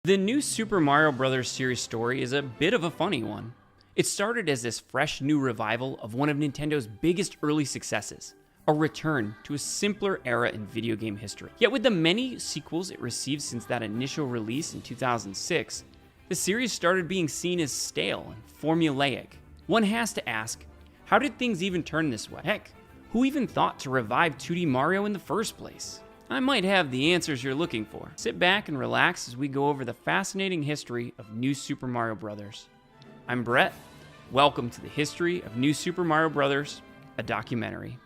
The new Super Mario Bros. Series story is a bit of a funny one. It started as this fresh new revival of one of Nintendo's biggest early successes, a return to a simpler era in video game history. Yet with the many sequels it received since that initial release in 2006, the series started being seen as stale and formulaic. One has to ask, how did things even turn this way? Heck, who even thought to revive 2D Mario in the first place? I might have the answers you're looking for. Sit back and relax as we go over the fascinating history of New Super Mario Bros. I'm Brett. Welcome to the History of New Super Mario Bros., a documentary.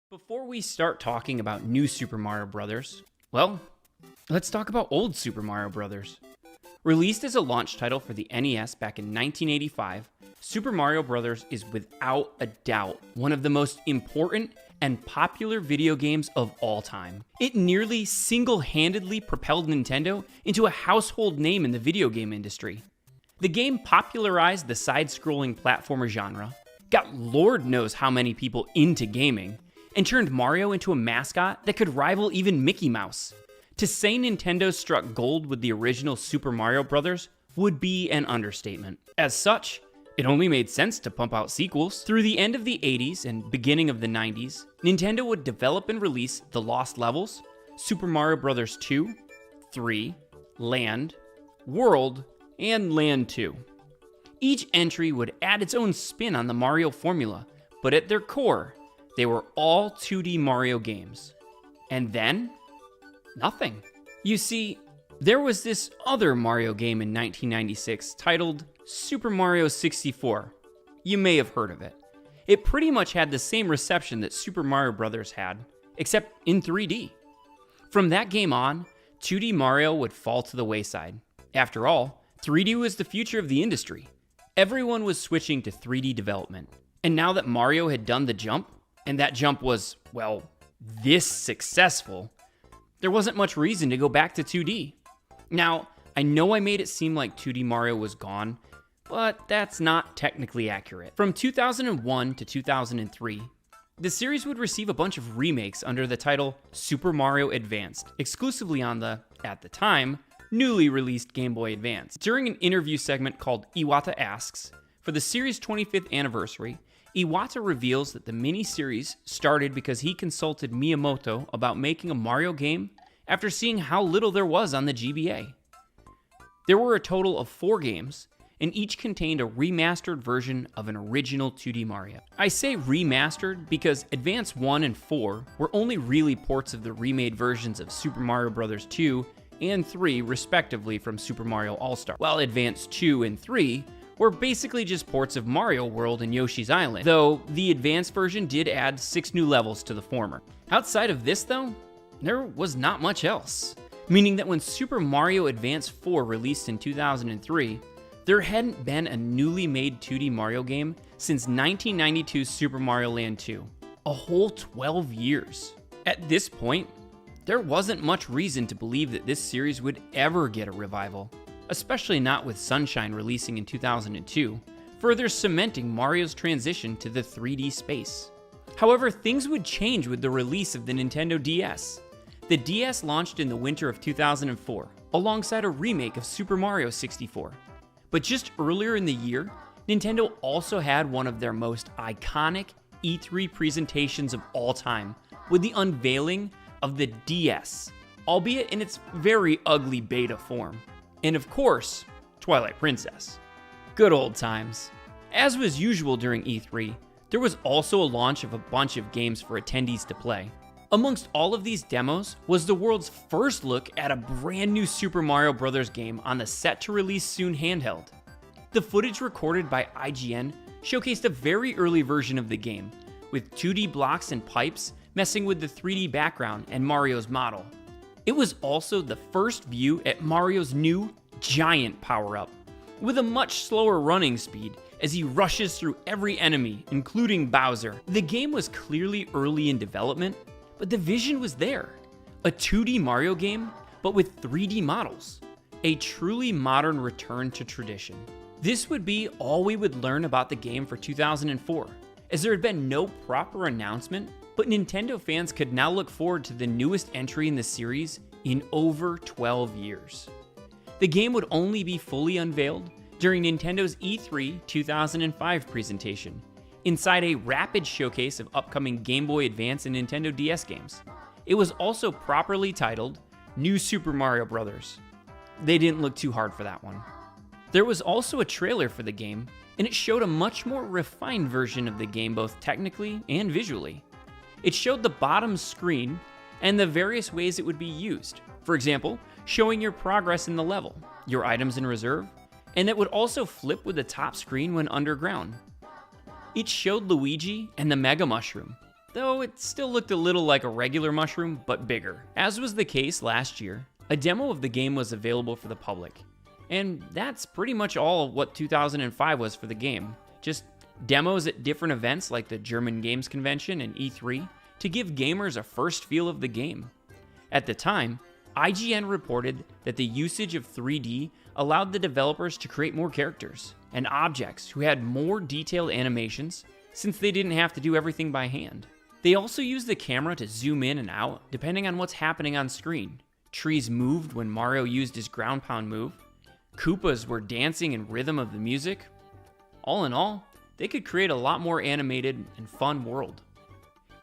Before we start talking about New Super Mario Bros., well, let's talk about Old Super Mario Bros. Released as a launch title for the NES back in 1985, Super Mario Bros. Is without a doubt one of the most important and popular video games of all time. It nearly single-handedly propelled Nintendo into a household name in the video game industry. The game popularized the side-scrolling platformer genre, got Lord knows how many people into gaming, and turned Mario into a mascot that could rival even Mickey Mouse. To say Nintendo struck gold with the original Super Mario Bros. Would be an understatement. As such, it only made sense to pump out sequels. Through the end of the 80s and beginning of the 90s, Nintendo would develop and release The Lost Levels, Super Mario Bros. 2, 3, Land, World, and Land 2. Each entry would add its own spin on the Mario formula, but at their core, they were all 2D Mario games. And then, nothing. You see, there was this other Mario game in 1996 titled Super Mario 64. You may have heard of it. It pretty much had the same reception that Super Mario Bros. Had, except in 3D. From that game on, 2D Mario would fall to the wayside. After all, 3D was the future of the industry. Everyone was switching to 3D development. And now that Mario had done the jump, and that jump was, well, this successful, there wasn't much reason to go back to 2D. Now, I know I made it seem like 2D Mario was gone, but that's not technically accurate. From 2001 to 2003, the series would receive a bunch of remakes under the title Super Mario Advanced, exclusively on the, at the time, newly released Game Boy Advance. During an interview segment called Iwata Asks, for the series' 25th anniversary, Iwata reveals that the mini-series started because he consulted Miyamoto about making a Mario game after seeing how little there was on the GBA. There were a total of 4 games, and each contained a remastered version of an original 2D Mario. I say remastered because Advance 1 and 4 were only really ports of the remade versions of Super Mario Bros. 2 and 3 respectively from Super Mario All-Star, while Advance 2 and 3 were basically just ports of Mario World and Yoshi's Island, though the advanced version did add 6 new levels to the former. Outside of this though, there was not much else, meaning that when Super Mario Advance 4 released in 2003, there hadn't been a newly made 2D Mario game since 1992's Super Mario Land 2, a whole 12 years. At this point, there wasn't much reason to believe that this series would ever get a revival, especially not with Sunshine releasing in 2002, further cementing Mario's transition to the 3D space. However, things would change with the release of the Nintendo DS. The DS launched in the winter of 2004, alongside a remake of Super Mario 64. But just earlier in the year, Nintendo also had one of their most iconic E3 presentations of all time, with the unveiling of the DS, albeit in its very ugly beta form. And of course, Twilight Princess. Good old times. As was usual during E3, there was also a launch of a bunch of games for attendees to play. Amongst all of these demos was the world's first look at a brand new Super Mario Bros. Game on the set-to-release-soon handheld. The footage recorded by IGN showcased a very early version of the game, with 2D blocks and pipes messing with the 3D background and Mario's model. It was also the first view at Mario's new giant power-up, with a much slower running speed as he rushes through every enemy, including Bowser. The game was clearly early in development, But the vision was there. A 2D Mario game, but with 3D models. A truly modern return to tradition. This would be all we would learn about the game for 2004, as there had been no proper announcement, but Nintendo fans could now look forward to the newest entry in the series in over 12 years. The game would only be fully unveiled during Nintendo's E3 2005 presentation, inside a rapid showcase of upcoming Game Boy Advance and Nintendo DS games. It was also properly titled New Super Mario Bros. They didn't look too hard for that one. There was also a trailer for the game, and it showed a much more refined version of the game both technically and visually. It showed the bottom screen and the various ways it would be used. For example, showing your progress in the level, your items in reserve, and it would also flip with the top screen when underground. It showed Luigi and the Mega Mushroom, though it still looked a little like a regular mushroom, but bigger. As was the case last year, a demo of the game was available for the public. And that's pretty much all what 2005 was for the game. Just demos at different events like the German Games Convention and E3 to give gamers a first feel of the game. At the time, IGN reported that the usage of 3D allowed the developers to create more characters and objects who had more detailed animations since they didn't have to do everything by hand. They also used the camera to zoom in and out depending on what's happening on screen. Trees moved when Mario used his ground pound move. Koopas were dancing in rhythm of the music. All in all, they could create a lot more animated and fun world.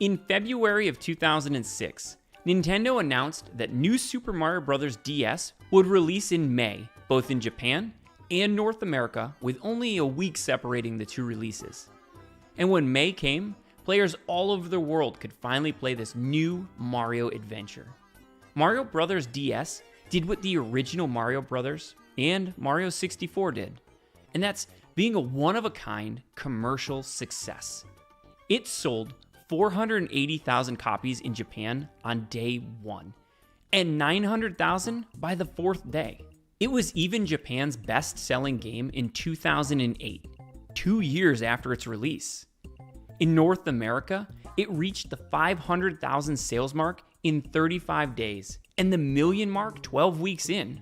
In February of 2006, Nintendo announced that New Super Mario Bros. DS would release in May, both in Japan and North America, with only a week separating the two releases. And when May came, players all over the world could finally play this new Mario adventure. Mario Bros. DS did what the original Mario Bros. And Mario 64 did, and that's being a one-of-a-kind commercial success. It sold 480,000 copies in Japan on day one, and 900,000 by the fourth day. It was even Japan's best-selling game in 2008, 2 years after its release. In North America, it reached the 500,000 sales mark in 35 days, and the million mark 12 weeks in.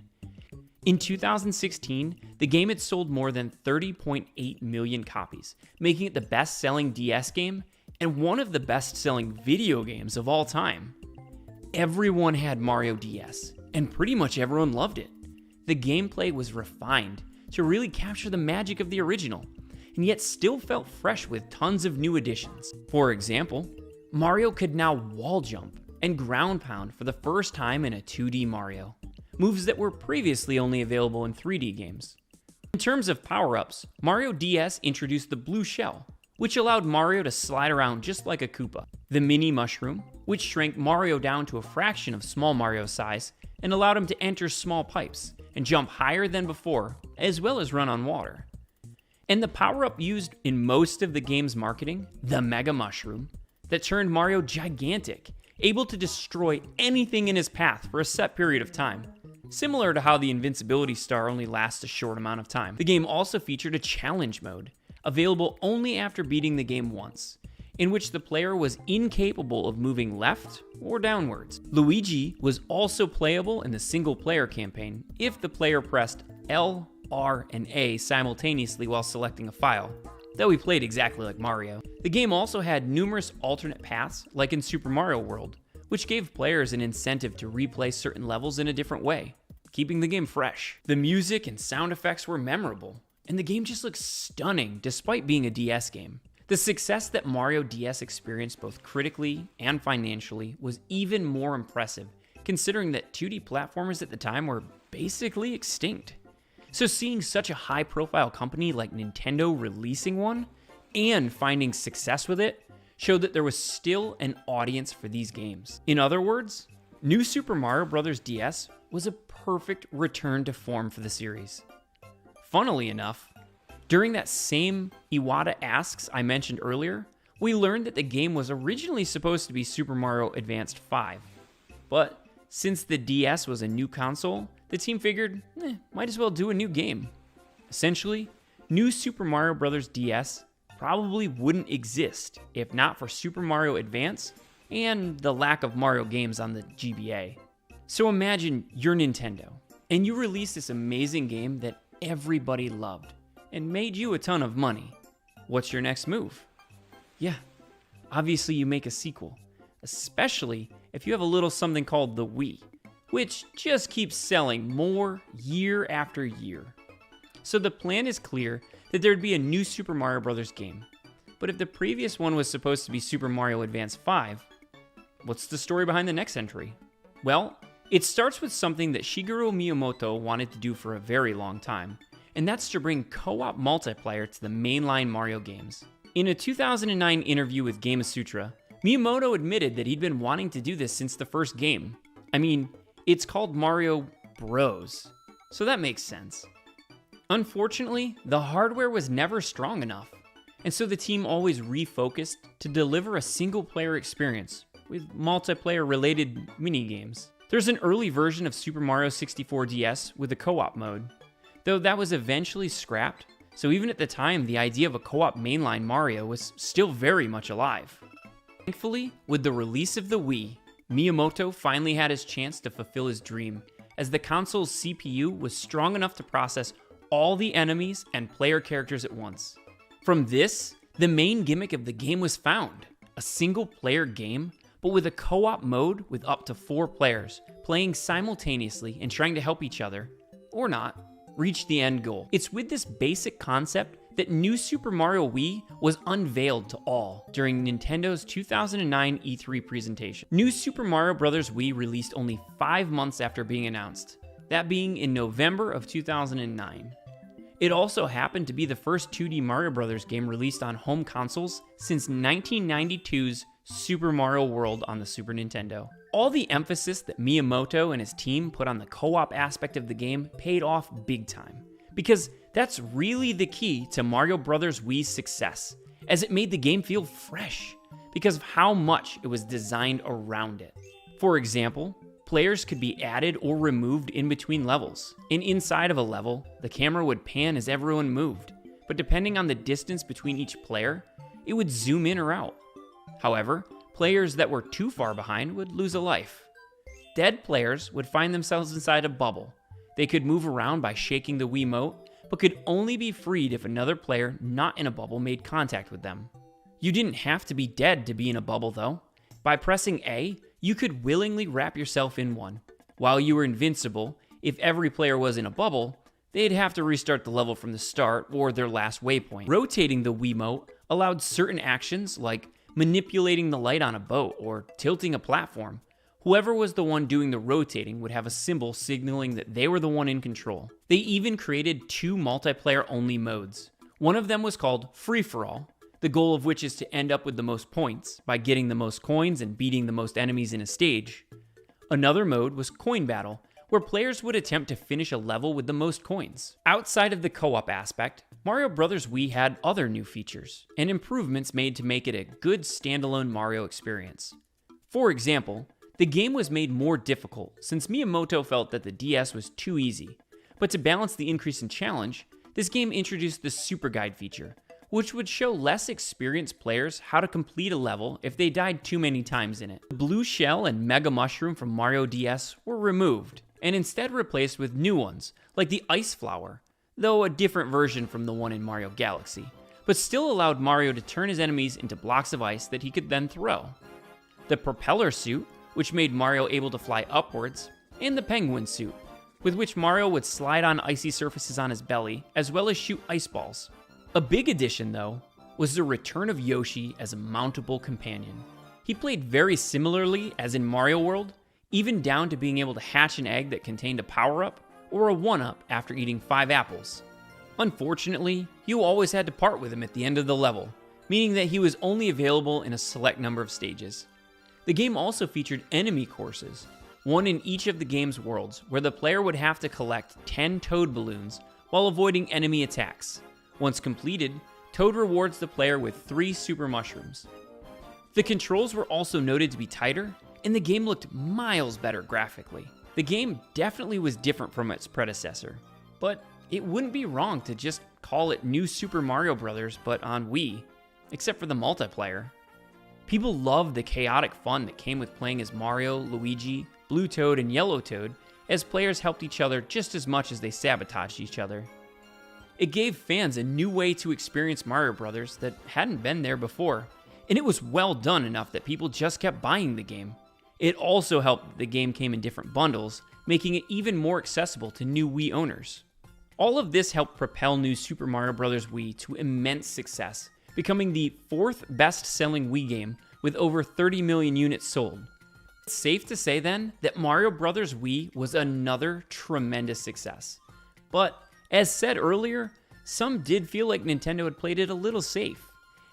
In 2016, the game had sold more than 30.8 million copies, making it the best-selling DS game and one of the best-selling video games of all time. Everyone had Mario DS, and pretty much everyone loved it. The gameplay was refined to really capture the magic of the original, and yet still felt fresh with tons of new additions. For example, Mario could now wall jump and ground pound for the first time in a 2D Mario. Moves that were previously only available in 3D games. In terms of power-ups, Mario DS introduced the blue shell, which allowed Mario to slide around just like a Koopa. The mini mushroom, which shrank Mario down to a fraction of small Mario's size and allowed him to enter small pipes and jump higher than before, as well as run on water. And the power-up used in most of the game's marketing, the Mega Mushroom, that turned Mario gigantic, able to destroy anything in his path for a set period of time. Similar to how the Invincibility Star only lasts a short amount of time. The game also featured a challenge mode, available only after beating the game once, in which the player was incapable of moving left or downwards. Luigi was also playable in the single-player campaign if the player pressed L, R, and A simultaneously while selecting a file, though he played exactly like Mario. The game also had numerous alternate paths, like in Super Mario World, which gave players an incentive to replay certain levels in a different way, keeping the game fresh. The music and sound effects were memorable, and the game just looks stunning despite being a DS game. The success that Mario DS experienced both critically and financially was even more impressive, considering that 2D platformers at the time were basically extinct. So seeing such a high-profile company like Nintendo releasing one and finding success with it showed that there was still an audience for these games. In other words, New Super Mario Bros. DS was a perfect return to form for the series. Funnily enough, during that same Iwata Asks I mentioned earlier, we learned that the game was originally supposed to be Super Mario Advanced 5. But since the DS was a new console, the team figured, might as well do a new game. Essentially, New Super Mario Bros. DS probably wouldn't exist if not for Super Mario Advance and the lack of Mario games on the GBA. So imagine you're Nintendo, and you release this amazing game that everybody loved and made you a ton of money. What's your next move? Yeah, obviously you make a sequel, especially if you have a little something called the Wii, which just keeps selling more year after year. So the plan is clear that there'd be a new Super Mario Bros. Game. But if the previous one was supposed to be Super Mario Advance 5, what's the story behind the next entry? Well, it starts with something that Shigeru Miyamoto wanted to do for a very long time, and that's to bring co-op multiplayer to the mainline Mario games. In a 2009 interview with Gamasutra, Miyamoto admitted that he'd been wanting to do this since the first game. I mean, it's called Mario Bros, so that makes sense. Unfortunately, the hardware was never strong enough, and so the team always refocused to deliver a single-player experience with multiplayer-related minigames. There's an early version of Super Mario 64 DS with a co-op mode, though that was eventually scrapped, so even at the time, the idea of a co-op mainline Mario was still very much alive. Thankfully, with the release of the Wii, Miyamoto finally had his chance to fulfill his dream, as the console's CPU was strong enough to process all the enemies and player characters at once. From this, the main gimmick of the game was found, a single-player game, but with a co-op mode with up to 4 players, playing simultaneously and trying to help each other, or not, reach the end goal. It's with this basic concept that New Super Mario Wii was unveiled to all during Nintendo's 2009 E3 presentation. New Super Mario Bros. Wii released only 5 months after being announced, that being in November of 2009. It also happened to be the first 2D Mario Bros. Game released on home consoles since 1992's Super Mario World on the Super Nintendo. All the emphasis that Miyamoto and his team put on the co-op aspect of the game paid off big time, because that's really the key to Mario Bros. Wii's success, as it made the game feel fresh because of how much it was designed around it. For example, players could be added or removed in between levels, and inside of a level, the camera would pan as everyone moved, but depending on the distance between each player, it would zoom in or out. However, players that were too far behind would lose a life. Dead players would find themselves inside a bubble. They could move around by shaking the Wiimote, but could only be freed if another player not in a bubble made contact with them. You didn't have to be dead to be in a bubble though. By pressing A, you could willingly wrap yourself in one. While you were invincible, if every player was in a bubble, they'd have to restart the level from the start or their last waypoint. Rotating the Wiimote allowed certain actions like manipulating the light on a boat or tilting a platform. Whoever was the one doing the rotating would have a symbol signaling that they were the one in control. They even created 2 multiplayer-only modes. One of them was called Free-for-All, the goal of which is to end up with the most points by getting the most coins and beating the most enemies in a stage. Another mode was Coin Battle, where players would attempt to finish a level with the most coins. Outside of the co-op aspect, Mario Bros. Wii had other new features and improvements made to make it a good standalone Mario experience. For example, the game was made more difficult since Miyamoto felt that the DS was too easy. But to balance the increase in challenge, this game introduced the Super Guide feature, which would show less experienced players how to complete a level if they died too many times in it. The Blue Shell and Mega Mushroom from Mario DS were removed, and instead replaced with new ones, like the Ice Flower, though a different version from the one in Mario Galaxy, but still allowed Mario to turn his enemies into blocks of ice that he could then throw. The Propeller Suit, which made Mario able to fly upwards, and the Penguin Suit, with which Mario would slide on icy surfaces on his belly, as well as shoot ice balls. A big addition, though, was the return of Yoshi as a mountable companion. He played very similarly as in Mario World, even down to being able to hatch an egg that contained a power-up or a 1-up after eating 5 apples. Unfortunately, you always had to part with him at the end of the level, meaning that he was only available in a select number of stages. The game also featured enemy courses, one in each of the game's worlds, where the player would have to collect 10 Toad balloons while avoiding enemy attacks. Once completed, Toad rewards the player with 3 Super Mushrooms. The controls were also noted to be tighter, and the game looked miles better graphically. The game definitely was different from its predecessor, but it wouldn't be wrong to just call it New Super Mario Bros. But on Wii, except for the multiplayer. People loved the chaotic fun that came with playing as Mario, Luigi, Blue Toad, and Yellow Toad, as players helped each other just as much as they sabotaged each other. It gave fans a new way to experience Mario Brothers that hadn't been there before, and it was well done enough that people just kept buying the game. It also helped that the game came in different bundles, making it even more accessible to new Wii owners. All of this helped propel New Super Mario Bros. Wii to immense success, becoming the 4th best-selling Wii game with over 30 million units sold. It's safe to say then that Mario Bros. Wii was another tremendous success. But as said earlier, some did feel like Nintendo had played it a little safe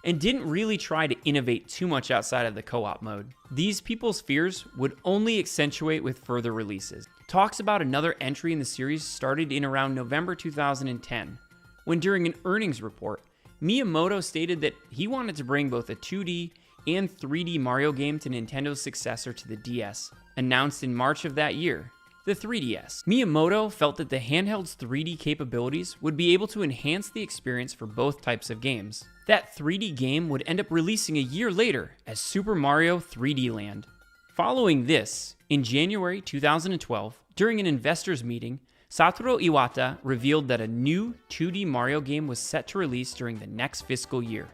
and didn't really try to innovate too much outside of the co-op mode. These people's fears would only accentuate with further releases. Talks about another entry in the series started in around November 2010, when during an earnings report, Miyamoto stated that he wanted to bring both a 2D and 3D Mario game to Nintendo's successor to the DS, announced in March of that year, the 3DS. Miyamoto felt that the handheld's 3D capabilities would be able to enhance the experience for both types of games. That 3D game would end up releasing a year later as Super Mario 3D Land. Following this, in January 2012, during an investors meeting, Satoru Iwata revealed that a new 2D Mario game was set to release during the next fiscal year,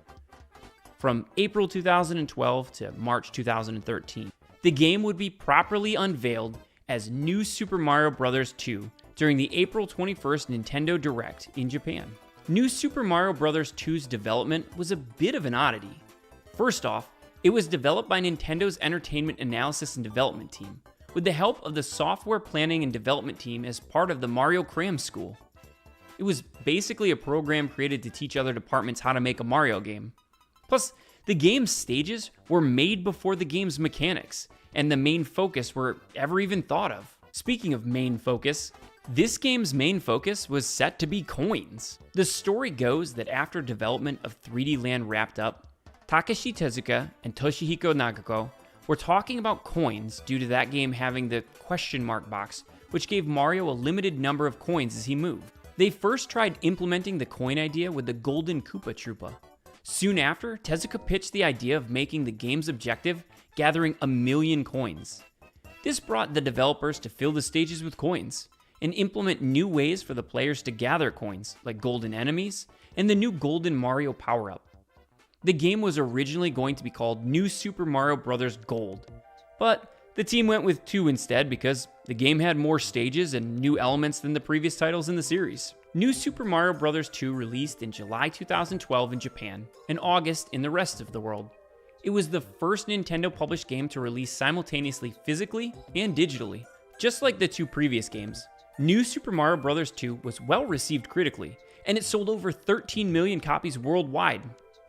from April 2012 to March 2013. The game would be properly unveiled as New Super Mario Bros. 2 during the April 21st Nintendo Direct in Japan. New Super Mario Bros. 2's development was a bit of an oddity. First off, it was developed by Nintendo's Entertainment Analysis and Development team, with the help of the Software Planning and Development team as part of the Mario Cram School. It was basically a program created to teach other departments how to make a Mario game. Plus, the game's stages were made before the game's mechanics, and the main focus were ever even thought of. Speaking of main focus, this game's main focus was set to be coins. The story goes that after development of 3D Land wrapped up, Takashi Tezuka and Toshihiko Nagako were talking about coins due to that game having the question mark box, which gave Mario a limited number of coins as he moved. They first tried implementing the coin idea with the Golden Koopa Troopa. Soon after, Tezuka pitched the idea of making the game's objective gathering 1 million coins. This brought the developers to fill the stages with coins and implement new ways for the players to gather coins, like golden enemies and the new Golden Mario power-up. The game was originally going to be called New Super Mario Bros. Gold, but the team went with 2 instead because the game had more stages and new elements than the previous titles in the series. New Super Mario Bros. 2 released in July 2012 in Japan and August in the rest of the world. It was the first Nintendo published game to release simultaneously physically and digitally. Just like the 2 previous games, New Super Mario Bros. 2 was well received critically, and it sold over 13 million copies worldwide.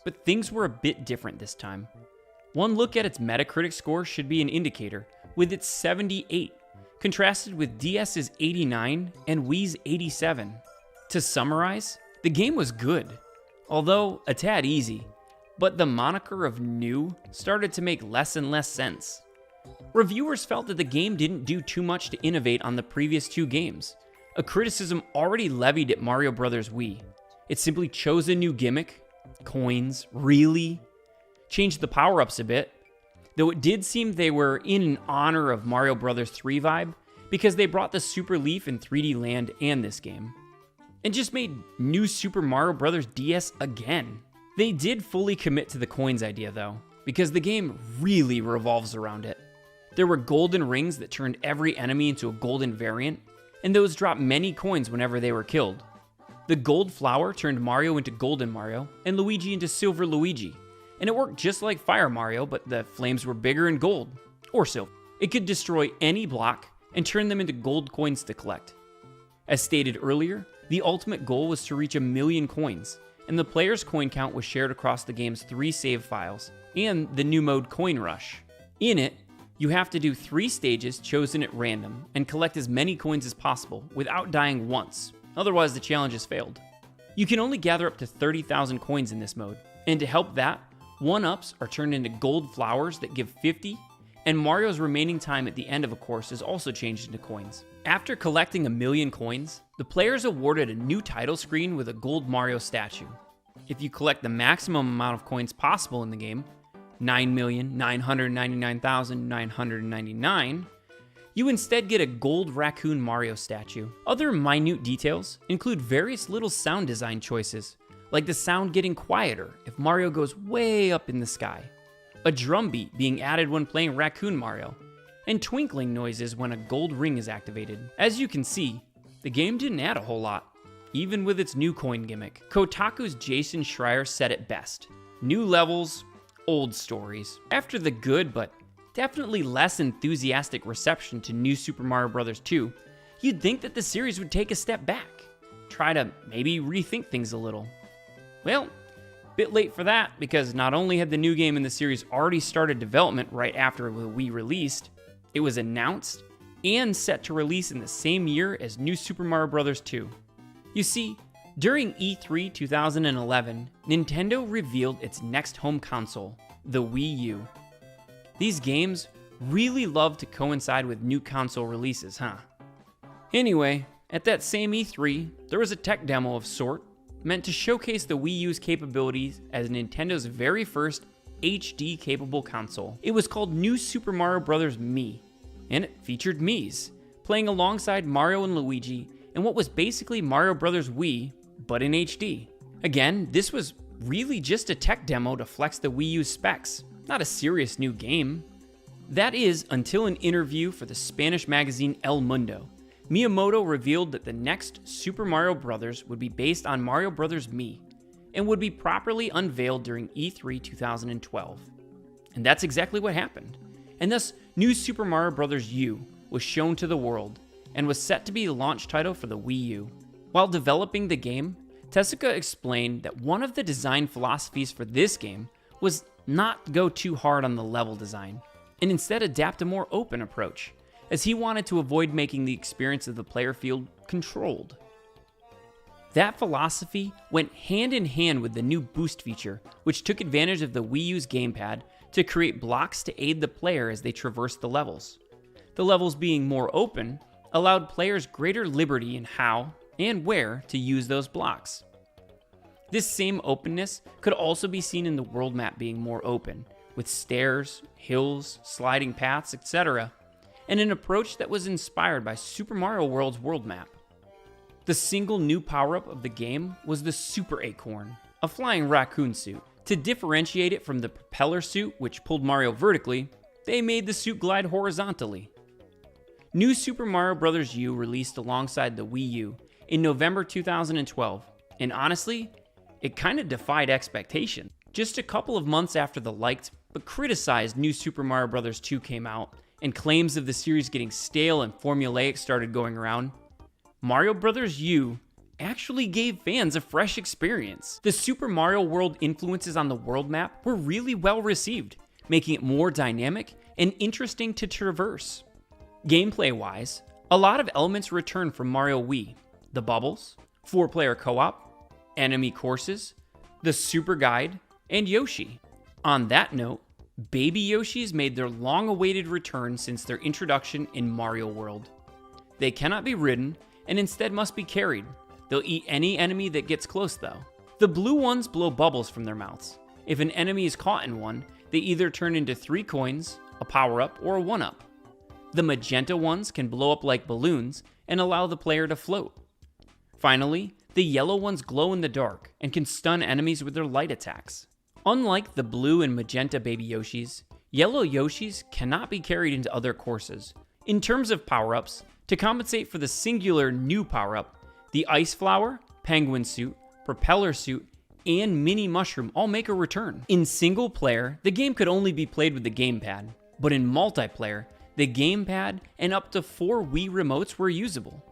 But things were a bit different this time. One look at its Metacritic score should be an indicator, with its 78, contrasted with DS's 89 and Wii's 87. To summarize, the game was good, although a tad easy, but the moniker of new started to make less and less sense. Reviewers felt that the game didn't do too much to innovate on the previous 2 games, a criticism already levied at Mario Bros. Wii. It simply chose a new gimmick, coins, really? Changed the power-ups a bit, though it did seem they were in honor of Mario Bros. 3 vibe, because they brought the Super Leaf in 3D Land and this game, and just made New Super Mario Bros. DS again. They did fully commit to the coins idea though, because the game really revolves around it. There were golden rings that turned every enemy into a golden variant, and those dropped many coins whenever they were killed. The gold flower turned Mario into Golden Mario, and Luigi into Silver Luigi, and it worked just like Fire Mario, but the flames were bigger and gold, or silver. It could destroy any block and turn them into gold coins to collect. As stated earlier, the ultimate goal was to reach 1 million coins, and the player's coin count was shared across the game's 3 save files, and the new mode Coin Rush. In it, you have to do 3 stages chosen at random, and collect as many coins as possible without dying once, otherwise the challenge has failed. You can only gather up to 30,000 coins in this mode, and to help that, 1-ups are turned into gold flowers that give 50, and Mario's remaining time at the end of a course is also changed into coins. After collecting 1 million coins, the player is awarded a new title screen with a gold Mario statue. If you collect the maximum amount of coins possible in the game, 9,999,999, you instead get a gold raccoon Mario statue. Other minute details include various little sound design choices, like the sound getting quieter if Mario goes way up in the sky, a drum beat being added when playing Raccoon Mario, and twinkling noises when a gold ring is activated. As you can see, the game didn't add a whole lot, even with its new coin gimmick. Kotaku's Jason Schreier said it best: new levels, old stories. After the good but definitely less enthusiastic reception to New Super Mario Bros. 2, you'd think that the series would take a step back, try to maybe rethink things a little. Well, bit late for that, because not only had the new game in the series already started development right after the Wii released, it was announced and set to release in the same year as New Super Mario Bros. 2. You see, during E3 2011, Nintendo revealed its next home console, the Wii U. These games really love to coincide with new console releases, huh? Anyway, at that same E3, there was a tech demo of sort meant to showcase the Wii U's capabilities as Nintendo's very first HD-capable console. It was called New Super Mario Bros. Mii, and it featured Miis, playing alongside Mario and Luigi in what was basically Mario Bros. Wii, but in HD. Again, this was really just a tech demo to flex the Wii U's specs, not a serious new game. That is, until an interview for the Spanish magazine El Mundo, Miyamoto revealed that the next Super Mario Bros. Would be based on Mario Bros. Mii, and would be properly unveiled during E3 2012. And that's exactly what happened. And thus, New Super Mario Bros. U was shown to the world, and was set to be the launch title for the Wii U. While developing the game, Tezuka explained that one of the design philosophies for this game was not go too hard on the level design, and instead adapt a more open approach, as he wanted to avoid making the experience of the player field controlled. That philosophy went hand in hand with the new boost feature, which took advantage of the Wii U's gamepad to create blocks to aid the player as they traversed the levels. The levels being more open allowed players greater liberty in how and where to use those blocks. This same openness could also be seen in the world map being more open, with stairs, hills, sliding paths, etc., and an approach that was inspired by Super Mario World's world map. The single new power-up of the game was the Super Acorn, a flying raccoon suit. To differentiate it from the propeller suit, which pulled Mario vertically, they made the suit glide horizontally. New Super Mario Bros. U released alongside the Wii U in November 2012, and honestly, it kinda defied expectation. Just a couple of months after the liked but criticized New Super Mario Bros. 2 came out, and claims of the series getting stale and formulaic started going around, Mario Bros. U actually gave fans a fresh experience. The Super Mario World influences on the world map were really well received, making it more dynamic and interesting to traverse. Gameplay-wise, a lot of elements returned from Mario Wii: the bubbles, 4-player co-op, enemy courses, the Super Guide, and Yoshi. On that note, Baby Yoshis made their long-awaited return since their introduction in Mario World. They cannot be ridden, and instead must be carried. They'll eat any enemy that gets close though. The blue ones blow bubbles from their mouths. If an enemy is caught in one, they either turn into 3 coins, a power-up, or a 1-up. The magenta ones can blow up like balloons and allow the player to float. Finally, the yellow ones glow in the dark and can stun enemies with their light attacks. Unlike the blue and magenta Baby Yoshis, yellow Yoshis cannot be carried into other courses. In terms of power-ups, to compensate for the singular new power-up, the Ice Flower, Penguin Suit, Propeller Suit, and Mini Mushroom all make a return. In single player, the game could only be played with the gamepad, but in multiplayer, the gamepad and up to 4 Wii remotes were usable.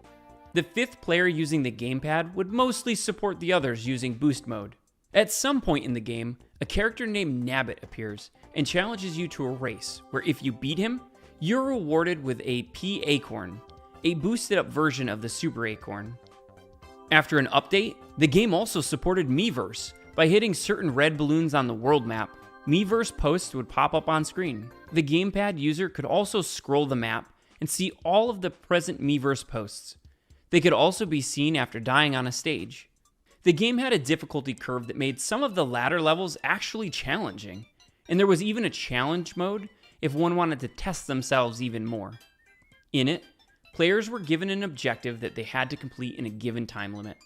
The 5th player using the gamepad would mostly support the others using boost mode. At some point in the game, a character named Nabbit appears and challenges you to a race, where if you beat him, you're rewarded with a P Acorn, a boosted up version of the Super Acorn. After an update, the game also supported Miiverse. By hitting certain red balloons on the world map, Miiverse posts would pop up on screen. The gamepad user could also scroll the map and see all of the present Miiverse posts. They could also be seen after dying on a stage. The game had a difficulty curve that made some of the latter levels actually challenging. and there was even a challenge mode if one wanted to test themselves even more. In it, players were given an objective that they had to complete in a given time limit.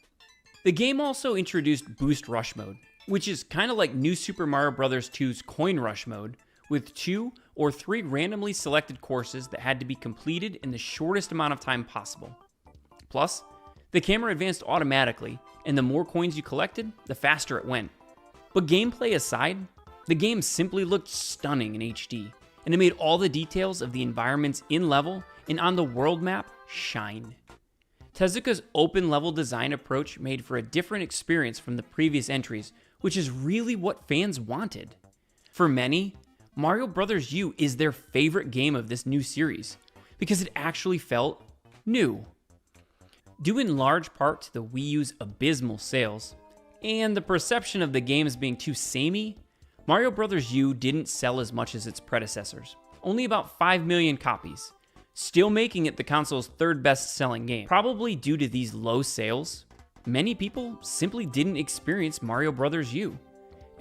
The game also introduced Boost Rush mode, which is kind of like New Super Mario Bros. 2's Coin Rush mode, with 2 or 3 randomly selected courses that had to be completed in the shortest amount of time possible. Plus, the camera advanced automatically, and the more coins you collected, the faster it went. But gameplay aside, the game simply looked stunning in HD, and it made all the details of the environments in level and on the world map shine. Tezuka's open level design approach made for a different experience from the previous entries, which is really what fans wanted. For many, Mario Bros. U is their favorite game of this new series, because it actually felt new. Due in large part to the Wii U's abysmal sales, and the perception of the games being too samey, Mario Bros. U didn't sell as much as its predecessors, only about 5 million copies, still making it the console's third best-selling game. Probably due to these low sales, many people simply didn't experience Mario Bros. U,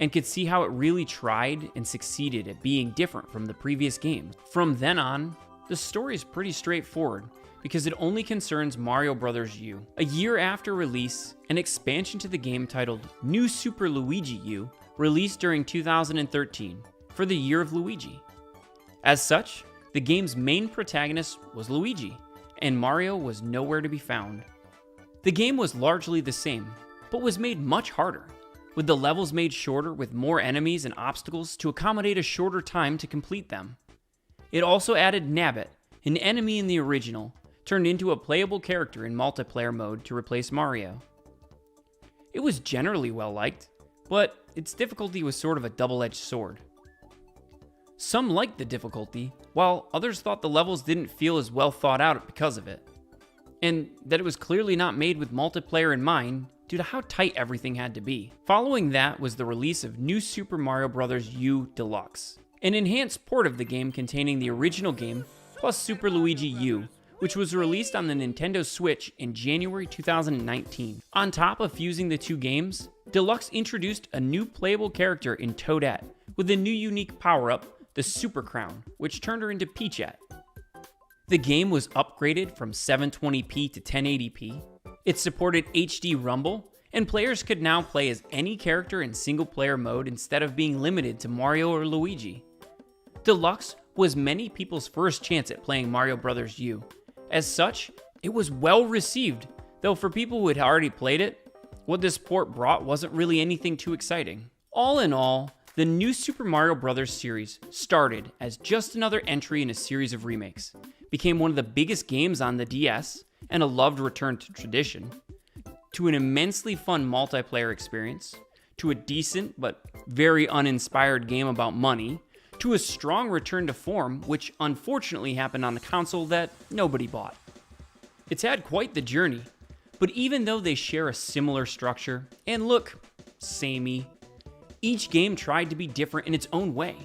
and could see how it really tried and succeeded at being different from the previous games. From then on, the story is pretty straightforward, because it only concerns Mario Bros. U. A year after release, an expansion to the game titled New Super Luigi U released during 2013 for the Year of Luigi. As such, the game's main protagonist was Luigi, and Mario was nowhere to be found. The game was largely the same, but was made much harder, with the levels made shorter with more enemies and obstacles to accommodate a shorter time to complete them. It also added Nabbit, an enemy in the original, turned into a playable character in multiplayer mode to replace Mario. It was generally well liked, but its difficulty was sort of a double-edged sword. Some liked the difficulty, while others thought the levels didn't feel as well thought out because of it, and that it was clearly not made with multiplayer in mind due to how tight everything had to be. Following that was the release of New Super Mario Bros. U Deluxe, an enhanced port of the game containing the original game plus Super Luigi U, which was released on the Nintendo Switch in January 2019. On top of fusing the two games, Deluxe introduced a new playable character in Toadette, with a new unique power-up, the Super Crown, which turned her into Peachette. The game was upgraded from 720p to 1080p, it supported HD Rumble, and players could now play as any character in single-player mode instead of being limited to Mario or Luigi. Deluxe was many people's first chance at playing Mario Bros. U. As such, it was well received, though for people who had already played it, what this port brought wasn't really anything too exciting. All in all, the New Super Mario Bros. Series started as just another entry in a series of remakes, became one of the biggest games on the DS, and a loved return to tradition, to an immensely fun multiplayer experience, to a decent but very uninspired game about money, to a strong return to form, which unfortunately happened on a console that nobody bought. It's had quite the journey, but even though they share a similar structure and look samey, each game tried to be different in its own way,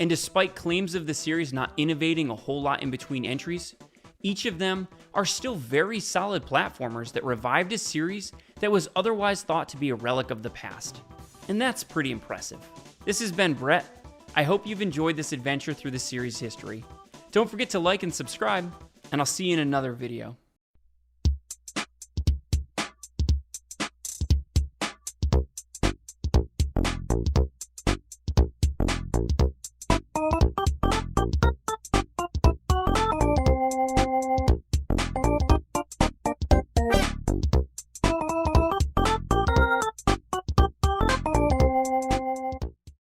and despite claims of the series not innovating a whole lot in between entries, each of them are still very solid platformers that revived a series that was otherwise thought to be a relic of the past. And that's pretty impressive. This has been Brett. I hope you've enjoyed this adventure through the series history. Don't forget to like and subscribe, and I'll see you in another video.